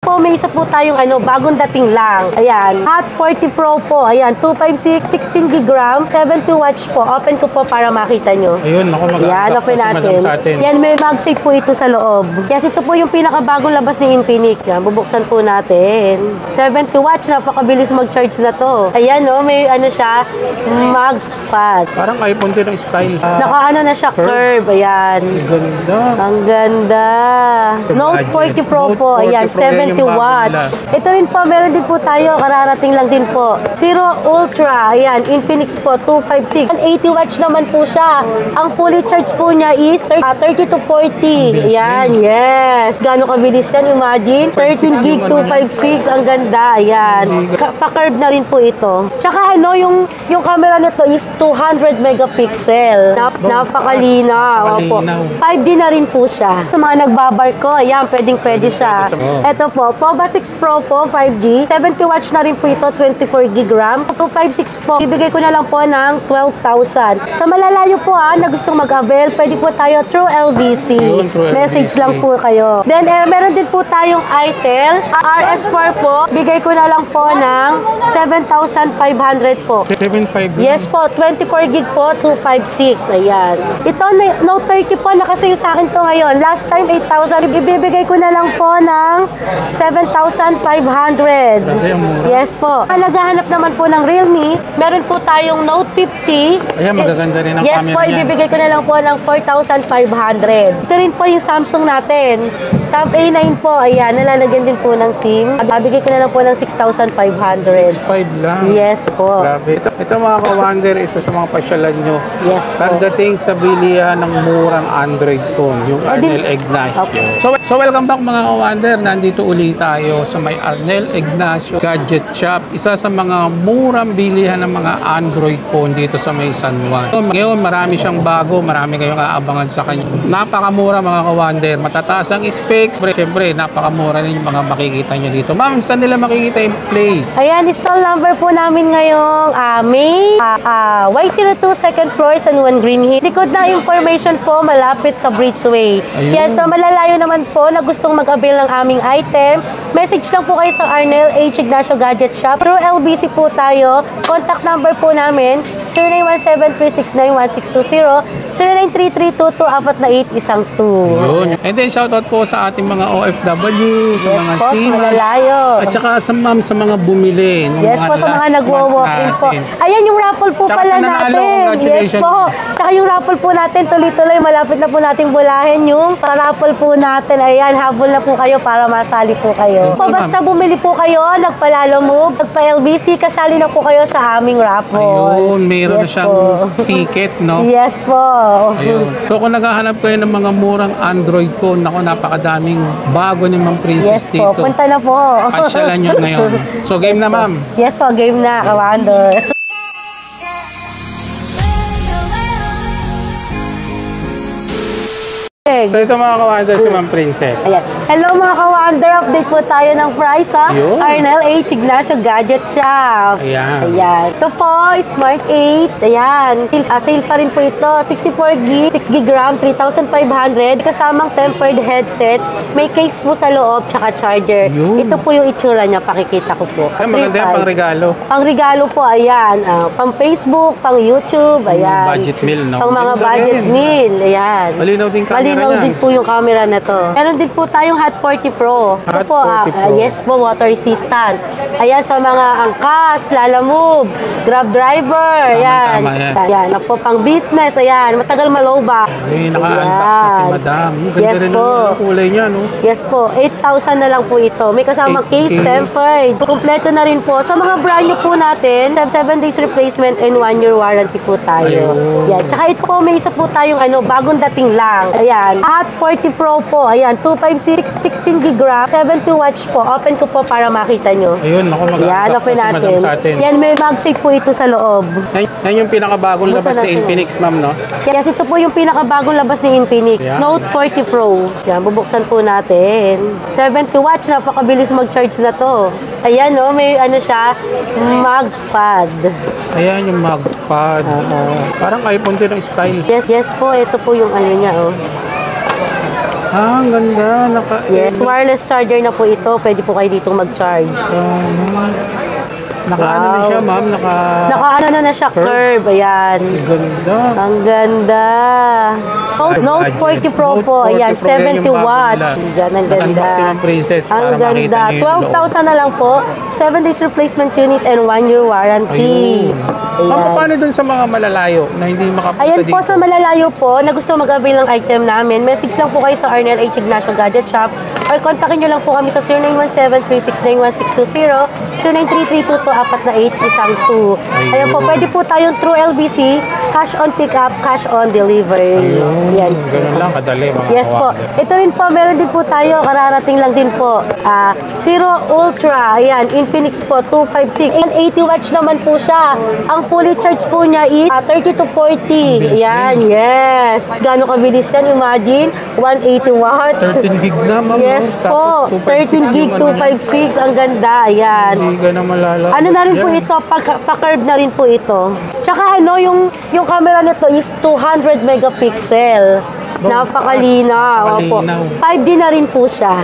Po, may isa po tayong bagong dating lang. Ayan, Hot 40 Pro po. Ayan, 256, 16 GB RAM, 70 watts po. Open ko po para makita nyo. Ayun, ako Ayan, open natin. Yan, may MagSafe po ito sa loob. Yes, ito po yung pinakabagong labas ni Infinix. Yan, bubuksan po natin. 70 watts, napakabilis mag-charge na to. Ayan, no, may siya, magpad. Parang iPhone din ang style. Na siya, curve. Ayan. Ang ganda. Ang ganda. Note 40 Pro po. Ayan, 70 watts. Ito rin po, meron din po tayo. Kararating lang din po. Zero Ultra. Ayan, Infinix po, 256. 80 watts naman po siya. Ang fully charge po niya is 30 to 40. Ayan, yes. Gano'ng kabilis yan, imagine. 13 gig 256. Ang ganda. Ayan. Pa-curve na rin po ito. Tsaka yung camera nito is 200 megapixel. Napakalinaw. Opo. 5D na rin po siya. Sa mga nagbabar ko, ayan, pwede siya. Ito po, Poba 6 Pro po, 5G. 70 watts na rin po ito, 24 gig RAM. 256 po, ibigay ko na lang po ng 12,000. Sa malalayo po na gustong mag-avail, pwede po tayo through LBC. Message lang po kayo. Then, meron din po tayong itel. RS4 po, bigay ko na lang po ng 7,500 po. 7,500? Yes po, 24 gig po, 256. Ayan. Ito, Note 30 po, nakasale sa akin to ngayon. Last time, 8,000. Ibibigay ko na lang po ng 7,500. Yes po. Naghahanap naman po ng Realme. Meron po tayong Note 50. Ayan, magaganda rin ang yes camera po, ibibigay ko na lang po ng 4,500. Ito rin po yung Samsung natin. Tab A9 po. Ayan, nalalagyan din po ng SIM. Babigay ko na lang po ng 6,500. 6,500 lang. Yes po. Grabe. Ito mga ka-Wonder, isa sa mga pasyalan nyo. Yes po. Pagdating sa bilihan ng murang Android phone, yung Arnel Ignacio. Okay. So welcome back mga ka-Wonder. Nandito uli tayo sa may Arnel Ignacio Gadget Shop. Isa sa mga murang bilihan ng mga Android phone dito sa may San Juan. So, ngayon marami siyang bago, marami kayong aabangan sa kanya. Napakamura mga ka-Wonder. Matataas ang specs. Siyempre, napakamura rin yung mga makikita nyo dito. Ma'am, saan nila makikita yung place? Ayan, stall number po namin ngayong May Y02 second floor San Juan Green Hill. Likod na information po, malapit sa Bridgeway. Ayun. Yes, so malalayo naman po na gustong mag-avail ng aming item. Message lang po kayo sa Arnel H. Ignacio Gadget Shop. Through LBC po tayo. Contact number po namin 0917-369-1620, 0933-22-4812. And then shoutout po sa ating mga OFW, sa yes mga po, malalayo. At saka sa ma'am, sa mga bumili. Yes po, sa mga nagwo-walk-in po. Ayan yung raffle po tsaka pala natin. Yes po. Tsaka yung raffle po natin, tuloy-tuloy, malapit na po natin bulahin yung raffle po natin. Ayan, habol na po kayo para masali po kayo. Po, basta bumili po kayo, nagpalalo move, nagpa-LBC, kasali na po kayo sa aming raffle. Ayun, mayroon na siyang ticket, no? Yes po. Ayun. So kung naghahanap kayo ng mga murang Android phone, ako napakadaming bago ni Ma'am Princess yes po, dito. punta na po. Pasyalan nyo ngayon. So game yes na ma'am. Yes po, game na, ka-Wonder. So ito mga ka-Wonder, si Ma'am Princess. Ayan. Hello mga ka-Wonder, update po tayo ng price Arnel H. Ignacio Gadget Shop. Ayan. Ayan. Ito po, Smart 8. Ayan. Sale pa rin po ito. 64 gig, 6 gig RAM, 3,500. Kasamang tempered headset. May case po sa loob, tsaka charger. Yun. Ito po yung itsura niya, pakikita ko po. Ay, maganda yan pang regalo. Pang regalo po, ayan. Pang Facebook, pang YouTube, ayan. Budget meal, no? Pang mga budget meal, ayan. Malinaw din camera Malinaw din po yung camera na to. Meron din po tayong Hot 40 Pro. Ito po, yes po, water resistant. Ayan, sa mga angkas, lalamove, grab driver, ayan. Ayan, po pang business, ayan. Matagal maloba. Ay, naka-unbox na si Madam. Ganda yes rin po. ang kulay niya, no? Yes po, 8,000 na lang po ito. May kasamang case, tempered. Kompleto na rin po. Sa mga brand new po natin, 7 days replacement and 1 year warranty po tayo. Ayun. Yan. Tsaka ito po, may isa po tayong bagong dating lang. Ayan, Hot 40 Pro po. Ayan, 256, 16 gig RAM, 70 watts po. Open ko po para makita nyo. Ayun, ako Yan, open natin. Yan, may MagSafe po ito sa loob. Yan yung pinakabagong labas ni Infinix, ma'am, no? Yes, ito po yung pinakabagong labas ni Infinix. Yan. Note 40 Pro. Yan, bubuksan po natin. 70 watts, napakabilis mag-charge na to. Ayan, no, may siya, magpad. Ayan yung magpad. Parang iPhone din ang style. Yes po, ito po yung niya, oh. Ah, ang ganda. Yes, wireless charger na po ito. Pwede po kayo dito mag-charge. Naka-ano na siya, ma'am? Naka-ano na siya, curve. Ayan. Ang ganda. Ang ganda. Note 40 Pro po. Ayan, 70 watts. Yan, ang ganda. Maximum princess Ang para makita ganda. niyo yung loob. 12,000 na lang po. 7 days replacement unit and 1 year warranty. Ma'am, paano dun sa mga malalayo na hindi makapunta Ayan dito? po, sa malalayo po, na gusto mag-avail ng item namin, message lang po kayo sa Arnel H. Ignacio Gadget Shop or kontakin nyo lang po kami sa 0917-369-1620, 0933-248-12. Ayan po, pwede po tayong through LBC, cash on pick-up, cash on delivery. Ayan. Ganun lang, kadali mga Yes po. Ito rin po, meron din po tayo, kararating lang din po. Zero Ultra, ayan, Infinix po, 256. And 80 watts naman po siya. Ang fully charge po niya is 30 to 40. Ayan, yes. Gano'ng kabilis yan, imagine? 180 watts. 13 gig na, ma'am. Yes po, 13 gig, 256. Ang ganda, ayan. Hindi ka na malala. Ano na rin po ito, pa-curve na rin po ito. Tsaka ano, yung camera nito is 200 megapixel. Napakalinaw. Opo. 5D na rin po siya.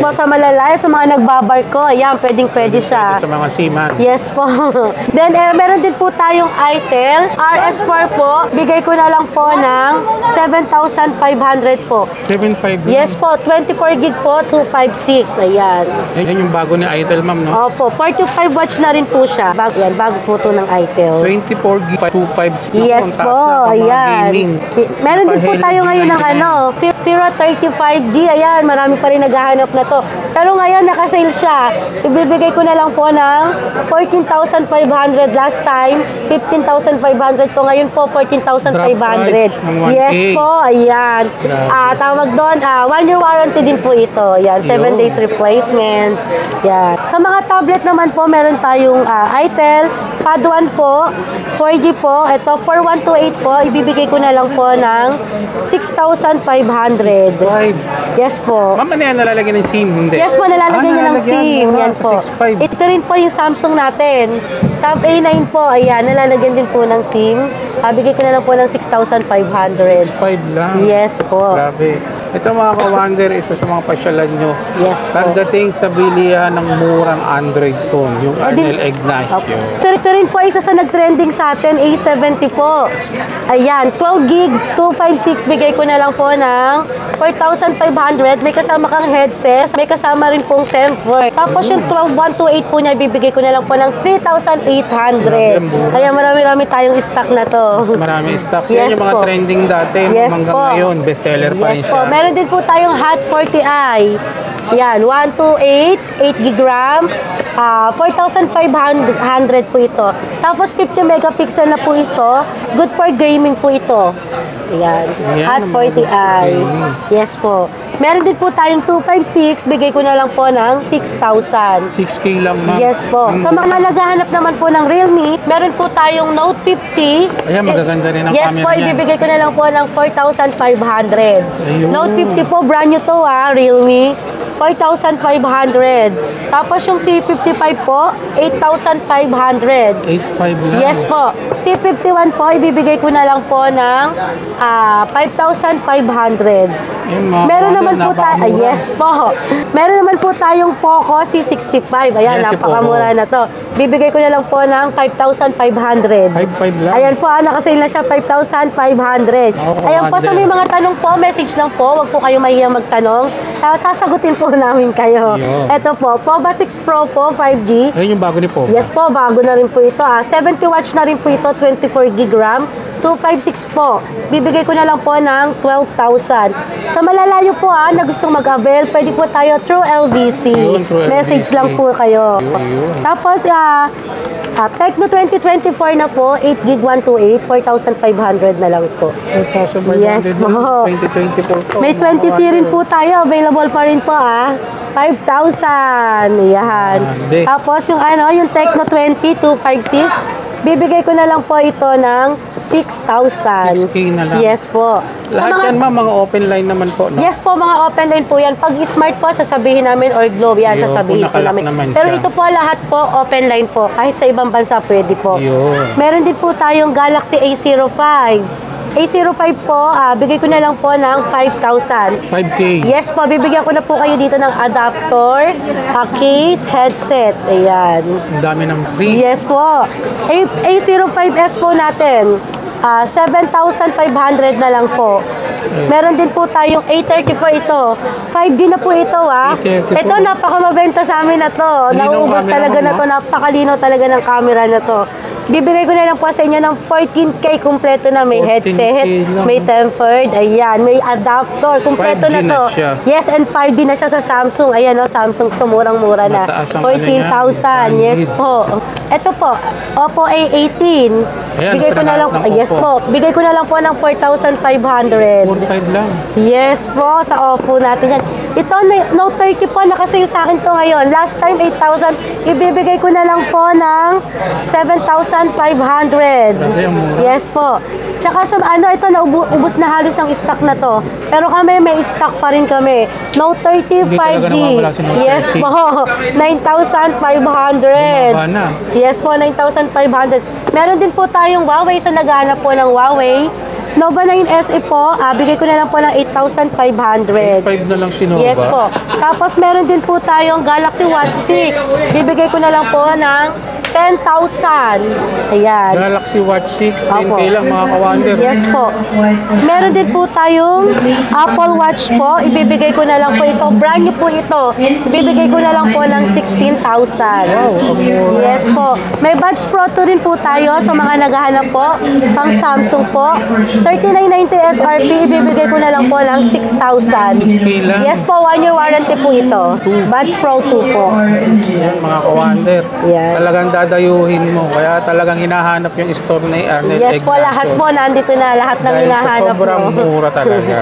Sa malalaya, sa mga nagbabarko, ayan, pwedeng-pwede siya. Sa mga seaman. Yes po. Then, meron din po tayong ITEL. RS4 po, bigay ko na lang po ng 7,500 po. 7.5 Yes po, 24 gig po, 256. Ayan. Yan yung bago ni Itel, ma'am, no? Opo, 45 watts na rin po siya. Bago po ito ng ITEL. 24 gig, 256. Yes po, ayan. Meron din po tayo ngayon ng 035G. Ayan, marami pa rin naghahanap na to. Pero ngayon, nakasale siya. Ibibigay ko na lang po ng 14,500 last time. 15,500 po. Ngayon po, 14,500. Yes po, ayan. Tawag doon, 1 year warranty din po ito. Ayan, 7 days replacement. Ayan. Sa mga tablet naman po, meron tayong ITEL, Pad 1 po, 4G po. Ito, 4128 po. Ibibigay ko na lang po ng 6,500. Yes po. Ma'am, ano yan? Nalalagyan ng SIM? Hindi. Yes po, nalalagyan niya ng SIM. Yan po. 6.5. Ito rin po yung Samsung natin. Tab A9 po. Ayan, nalalagyan din po ng SIM. Bigay ko na lang po ng 6,500. 6.5 lang. Yes po. Grabe. Ito mga ka-Wonder, isa sa mga pasyalan nyo. Yes po. Pagdating sa bilihan ng murang Android phone, yung Arnel Ignacio. Ito rin po isa sa nag-trending sa atin, A70 po. Ayan, 12 gig, 256. Bigay ko na lang po ng 4,500. May kasama kang headset. May kasama rin pong temper. Tapos yung 12128 po niya, bibigay ko na lang po ng 3,800. Kaya marami-rami tayong stock na to. Marami stocks. Yes Yan yung mga po. trending dati. Yes hanggang po. ngayon, bestseller pa rin Yes siya. po. Meron din po tayong Hot 40i. Yan, 128, 8 gig RAM, 4,500 po ito. Tapos 50 megapixel na po ito. Good for gaming po ito. Yan, Hot 40i. Yes po. Meron din po tayong 256, bigay ko na lang po ng 6,000. 6K lang, ma'am. Yes po. Sa mga naghahanap naman po ng Realme, meron po tayong Note 50. Ayan, magaganda rin ang Yes camera po, niya. ibibigay ko na lang po ng 4,500. Ayun. Note 50 po, brand new to Realme. 4,500. Tapos yung C55 po, 8,500. 8.5 lang. Yes po. C51 po, ibibigay ko na lang po ng 5,500. Yung mga Meron model, naman po tayo, napakamura. yes po. Meron naman po tayong Poco C65. Ayan, Yes, si napakamura Poco. na to. Bibigay ko na lang po ng 5,500. 5.5 lang. Ayan po, nakasale na siya 5,500. Ayan po, sa may mga tanong po, message lang po. Huwag po kayo mahiyang magtanong. Sasagutin po namin kayo. Yun. Ito po, Poba 6 Pro po, 5G. Ayun yung bago ni Poco. Yes po, bago na rin po ito. 70 watts na rin po ito, 24 gig RAM, 256 po. Bibigay ko na lang po ng 12,000. Sa malalayo po na gustong mag-avail, pwede po tayo through LBC. Yun, through Message LBC. lang po kayo. Yun. Tapos, Tecno 2024 na po, 8 gig 128, 4,500 na lang po. 4,500 Yes po. 2024 po. May 20C rin po tayo, available pa rin po 5,000. Yan. Hindi. Tapos yung yung Tecno 20256, bibigay ko na lang po ito ng 6,000. 6K na lang. Yes po. Lahat yan, ma'am, mga open line naman po, no? Yes po, mga open line po yan. Pag smart po, sasabihin namin, or globe yan, Yun, sasabihin po kung namin. nakalak naman Pero siya. ito po, lahat po, open line po. Kahit sa ibang bansa, pwede po. Yun. Meron din po tayong Galaxy A05. A05 po, bigay ko na lang po ng 5,000. 5K. Yes po, bibigyan ko na po kayo dito ng adapter, case, headset. Ayan. Ang dami ng free. Yes po. A05S po natin, 7,500 na lang po. Meron din po tayong A34 ito. 5D na po ito A34. Ito napakamabenta sa amin na to. Linaw Nauubos camera talaga mo, na to. Napakalinaw talaga ng camera na to. Bibigay ko na lang po sa inyo ng 14K kumpleto na may 14K headset, lang. may tempered, ayan, may adapter, kumpleto 5G na to. na siya. Yes, and 5D na siya sa Samsung. Ayan o, Samsung to, murang-mura na. Mataas ang 14,000. Yes po. Ito po, Oppo A18. Ayan, Bigay ko na lang, ng yes Oppo. po, bigay ko na lang po ng 4,500. 4-5 lang. Yes po, sa Oppo natin yan. Ito, Note 30 po, nakasale sa akin to ngayon. Last time, 8,000. Ibibigay ko na lang po ng 7,500. Grabe, ang mura. Yes po. Tsaka sa ito, ubus na halos ang stock na to. Pero kami, may stock pa rin kami. Note 30 Hindi talaga 5G. nawawala si Note Yes 30. po, 9,500. Bumaba na. Yes po, 9,500. Meron din po tayong Huawei sa naghahanap po ng Huawei. Nova 9 SE po, bigay ko na lang po ng 8,500. 5 na lang si Nova. Yes po. Tapos meron din po tayong Galaxy Watch 6. Bibigay ko na lang po ng 10,000. Ayan. Galaxy Watch 6, 10K Opo. lang mga ka-wonder. Yes po. Meron din po tayong Apple Watch po. Ibibigay ko na lang po ito. Brand new po ito. Ibibigay ko na lang po ng 16,000. Yes po. May Buds Pro 2 rin po tayo sa mga naghahanap po. Pang Samsung po. 3990 SRP. Ibibigay ko na lang po ng 6,000. 6K lang. Yes po. 1 year warranty po ito. Buds Pro 2 po. Yan mga ka-wonder. Yan. Talagang dadayuhin mo. Kaya talagang hinahanap yung store ni Arnel Yes po. Ignacio. Lahat po. Nandito na. Lahat ng Dahil sa hinahanap sobrang mo. mura talaga.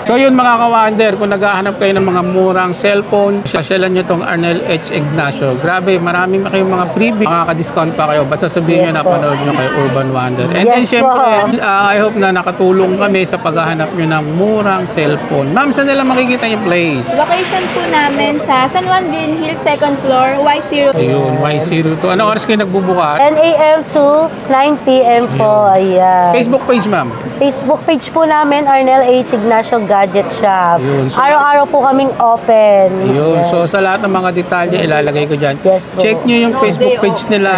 So yun mga ka-wonder, kung naghahanap kayo ng mga murang cellphone, pasyalan nyo tong Arnel H. Ignacio. Grabe, marami kayong mga freebie. Makaka-discount pa kayo. Basta sabihin Yes nyo, po. napanood nyo kay Urban Wonder. And then Yes syempre, po. I hope na nakatulong kami sa paghahanap nyo ng murang cellphone. Ma'am, saan nila makikita yung place? Location po namin sa San Juan Green Hills, 2nd floor, Y0. Ayun, Y02. Ano oras kayo nagbubukas? 10 a.m. to 9 p.m. po. Ayan. Facebook page, ma'am. Facebook page po namin, Arnel H. Ignacio Gadget Shop. Ayun. So, Araw-araw po kaming open. Yun. Ayan. So, sa lahat ng mga detalye, ilalagay ko dyan. Yes po. Check nyo yung Facebook page nila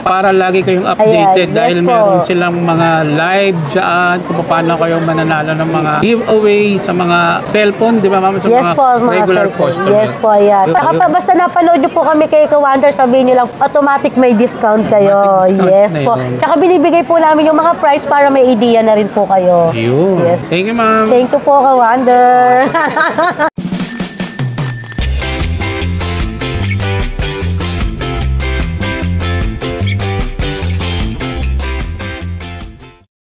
para lagi kayong updated. Ayan. Dahil Yes po. meron silang mga live dyan kung paano kayo mananalo ng mga giveaway sa mga cellphone, di ba ma'am? Sa Yes mga po, mga regular cellphone. customer. Yes po, ayan. Yun, Saka yun. pa, basta napanood nyo po kami kay Kawander, sabihin nyo lang, automatic may discount kayo. Automatic discount Yes na po. yun. Tsaka binibigay po namin yung mga price para may idea na rin po kayo. Yun. Yes. Thank you, ma'am. Thank you po, Kawander.